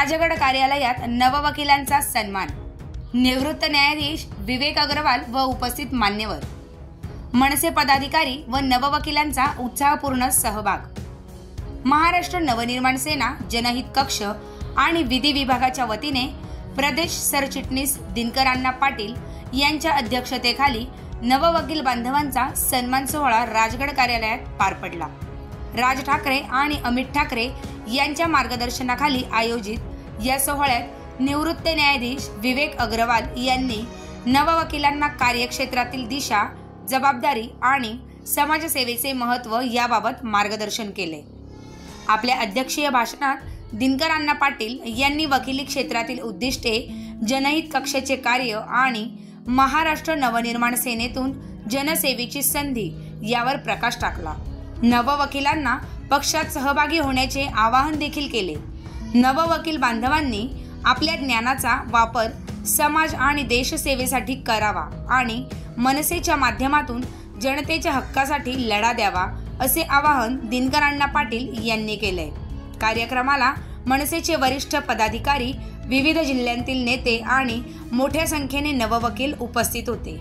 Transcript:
राजगड कार्यालयात नववकिलांचा सन्मान। निवृत्त न्यायाधीश विवेक अग्रवाल व उपस्थित मान्यवर, मनसे पदाधिकारी व नववकिलांचा उत्साहपूर्ण सहभाग। महाराष्ट्र नवनिर्माण सेना जनहित कक्ष आणि विधी विभागाच्या वतीने प्रदेश सरचिटणीस दिनकर अण्णा पाटील यांच्या अध्यक्षतेखाली नववकील बांधवांचा सन्मान सोहळा राजगड कार्यालयात पार पडला। राज ठाकरे आणि अमित ठाकरे यांच्या मार्गदर्शनाखाली आयोजित या सोहळ्यात निवृत्त न्यायाधीश विवेक अग्रवाल यांनी नववकिलांना कार्यक्षेत्रातील दिशा, जबाबदारी आणि समाजसेवेचे महत्त्व याबाबत मार्गदर्शन केले। आपल्या अध्यक्षीय भाषणात दिनकर अण्णा पाटील यांनी वकिली क्षेत्रातील उद्दिष्टे, जनहित कक्षाचे कार्य आणि महाराष्ट्र नवनिर्माण सेनेतून जनसेवेची संधी यावर प्रकाश टाकला। नववकिलांना पक्षात सहभागी होण्याचे आवाहन देखील केले। नववकील बांधवांनी आपल्या ज्ञानाचा वापर समाज आणि देशसेवेसाठी करावा आणि मनसेच्या माध्यमातून जनतेच्या हक्कासाठी लढा द्यावा, असे आवाहन दिनकर अण्णा पाटील यांनी केले। कार्यक्रमाला मनसेचे वरिष्ठ पदाधिकारी, विविध जिल्ह्यांतील नेते आणि मोठ्या संख्येने नववकील उपस्थित होते।